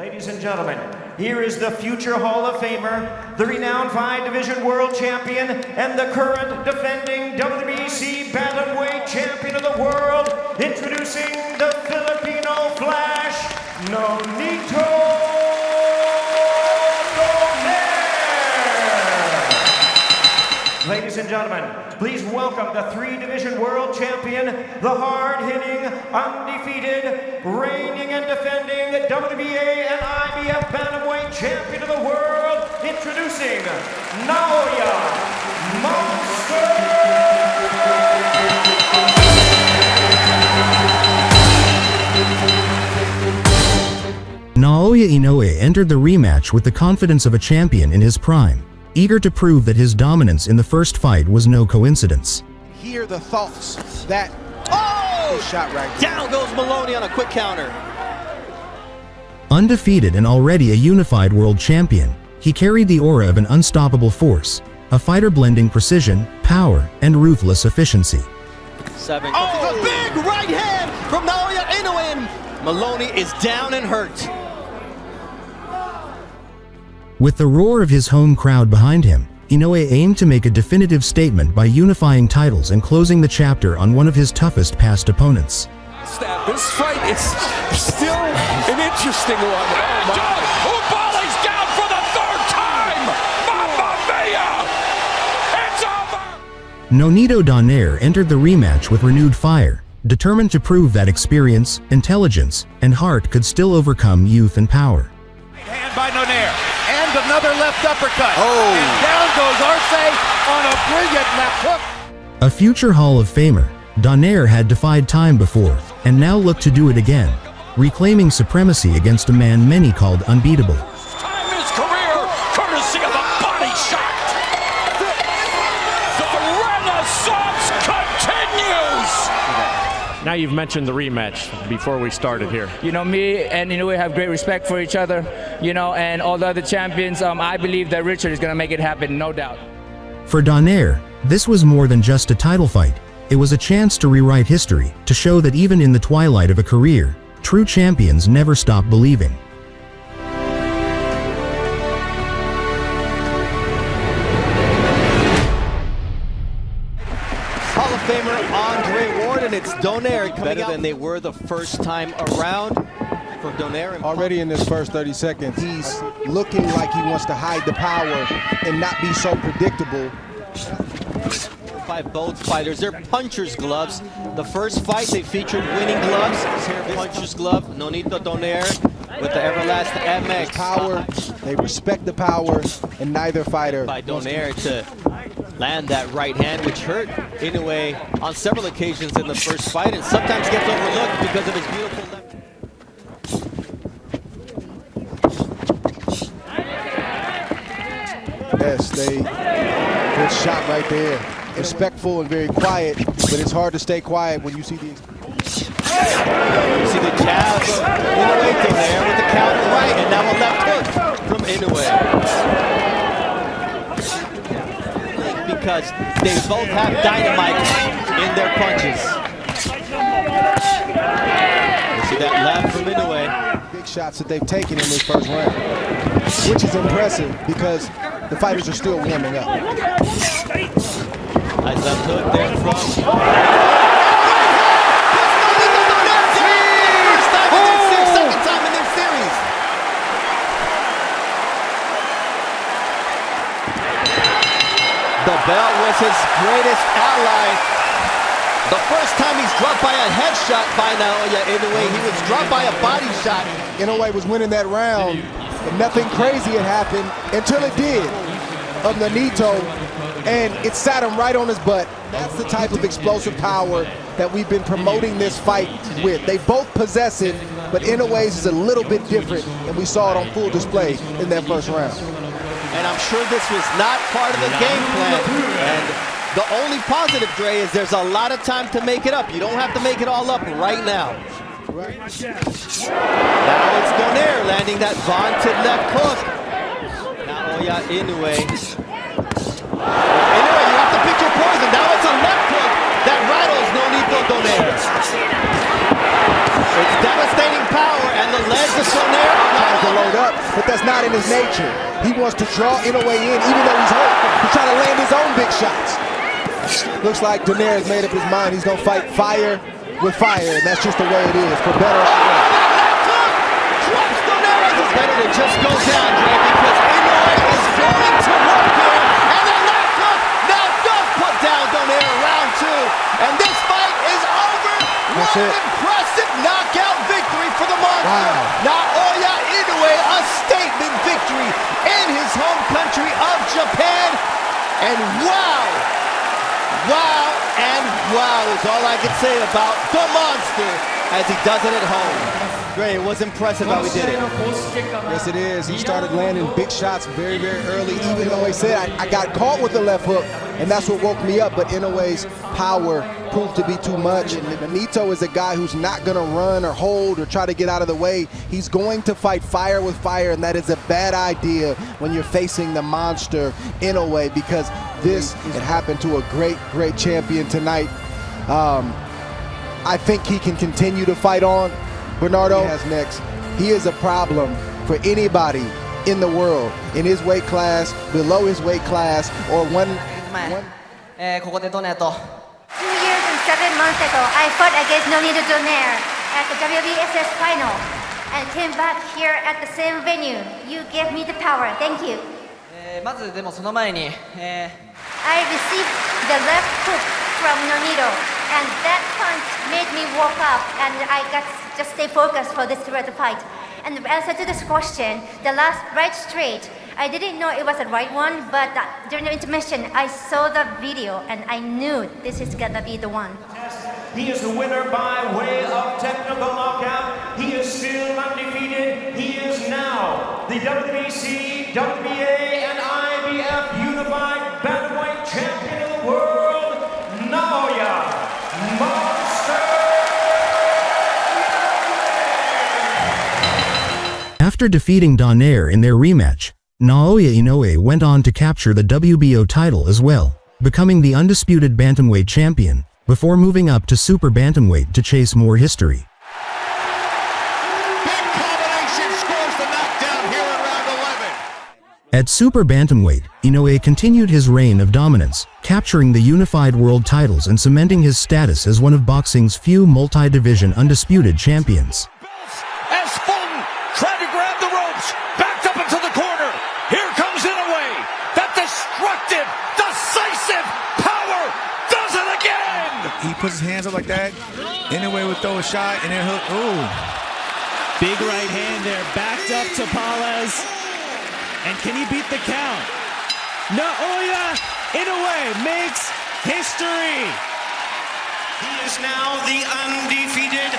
Ladies and gentlemen, here is the future Hall of Famer, the renowned 5-division world champion, and the current defending WBC Bantamweight Champion of the world, introducing the Filipino Flash, Nonito. Ladies and gentlemen, please welcome the 3-division world champion, the hard-hitting, undefeated, reigning and defending WBA and IBF Bantamweight Champion of the world, introducing Naoya Monster! Naoya Inoue entered the rematch with the confidence of a champion in his prime, eager to prove that his dominance in the first fight was no coincidence. Hear the thoughts that shot right there. Down goes Maloney on a quick counter. Undefeated and already a unified world champion, he carried the aura of an unstoppable force, a fighter blending precision, power, and ruthless efficiency. A big right hand from Naoya Inoue, and Maloney is down and hurt. With the roar of his home crowd behind him, Inoue aimed to make a definitive statement by unifying titles and closing the chapter on one of his toughest past opponents. This fight is still an interesting one. Ubali's down for the third time! Mamma mia! It's over! Nonito Donaire entered the rematch with renewed fire, determined to prove that experience, intelligence, and heart could still overcome youth and power. Right hand by Donaire. And another left uppercut. Oh. And down goes Arce on a brilliant left hook. A future Hall of Famer, Donaire had defied time before, and now looked to do it again, reclaiming supremacy against a man many called unbeatable. Time in his career, courtesy of a body shot. The Renaissance continues. Now you've mentioned the rematch before we started here. You know, me and Inoue have great respect for each other, you know, and all the other champions. I believe that Richard is going to make it happen, no doubt. For Donaire, this was more than just a title fight. It was a chance to rewrite history, to show that even in the twilight of a career, true champions never stop believing. Hall of Famer Andre Ward, and it's Donaire coming better than they were the first time around for Donaire. Already in this first 30 seconds, he's looking like he wants to hide the power and not be so predictable. By both fighters, they're puncher's gloves. The first fight they featured winning gloves. This here puncher's glove, Nonito Donaire with the everlasting MX. Power, they respect the power, and neither fighter. By Donaire to land that right hand, which hurt Inoue on several occasions in the first fight, and sometimes gets overlooked because of his beautiful left. Yes, good shot right there. Respectful and very quiet, but it's hard to stay quiet when you see these. You see the jab of Inoue there with the counter right, and now a left hook from Inoue. Because they both have dynamite in their punches. You see that left from Inoue. Big shots that they've taken in this first round, which is impressive because the fighters are still warming up. Nice left hook there from... Second time in their series. The belt was his greatest ally. The first time he's dropped by a headshot by Naoya Inoue, he was dropped by a body shot. Inoue was winning that round, but nothing crazy had happened until it did. Of Nonito, and it sat him right on his butt. That's the type of explosive power that we've been promoting this fight with. They both possess it, but Inoue's is a little bit different, and we saw it on full display in that first round. And I'm sure this was not part of the game plan. And the only positive, Dre, is there's a lot of time to make it up. You don't have to make it all up right now. Right. Now it's Donaire landing that vaunted left hook. Naoya Inoue. Inoue, you have to pick your poison. Now it's a left hook that rattles Nonito Donaire. It's devastating power, and the legs of Donaire are not but that's not in his nature. He wants to draw Inoue in, even though he's hurt. He's trying to land his own big shots. Looks like Donaire has made up his mind. He's going to fight fire with fire, and that's just the way it is, for better or worse. Drops Donaire. It's better to just go down, Dre, because Inoue is going to work here. And the left hook now does put down Donaire round 2. And this fight is over. That's What an it. impressive knockout victory for the monster. Wow. Naoya Inoue, a statement victory in his home country of Japan. And wow, and wow is all I can say about the monster as he does it at home. Dre, it was impressive how he did it. Yes, it is. He started landing big shots very, very early, even though he said, I got caught with the left hook, and that's what woke me up. But Inoue's power proved to be too much. And Nonito is a guy who's not going to run or hold or try to get out of the way. He's going to fight fire with fire, and that is a bad idea when you're facing the monster Inoue, because this had happened to a great, great champion tonight. I think he can continue to fight on. Bernardo has next. He is a problem for anybody in the world, in his weight class, below his weight class, or one. ここでドネート。 2 years and 7 months ago, I fought against Nonito Donaire at the WBSS final and came back here at the same venue. You gave me the power. Thank you. まずでもその前に、I received the left hook from Nonito, and that punch made me woke up, and I got to just stay focused for this fight. And the answer to this question, the last right straight, I didn't know it was the right one, but during the intermission, I saw the video, and I knew this is gonna be the one. He is the winner by way of technical knockout. He is still undefeated. He is now the WBC, WBA, and IBF Unified Bantamweight Champion of the world, Naoya Monster. After defeating Donaire in their rematch, Naoya Inoue went on to capture the WBO title as well, becoming the undisputed bantamweight champion, before moving up to super bantamweight to chase more history. Big combination scores the knockdown here in round 11. At super bantamweight, Inoue continued his reign of dominance, capturing the unified world titles and cementing his status as one of boxing's few multi-division undisputed champions. As Fulton tried to grab the ropes, backed up into the corner. Here comes Inoue. That destructive, decisive power does it again. He puts his hands up like that. Inoue would throw a shot and then hook. Ooh. Big right hand there, backed up to Palez. And can he beat the count? Naoya Inoue makes history. He is now the undefeated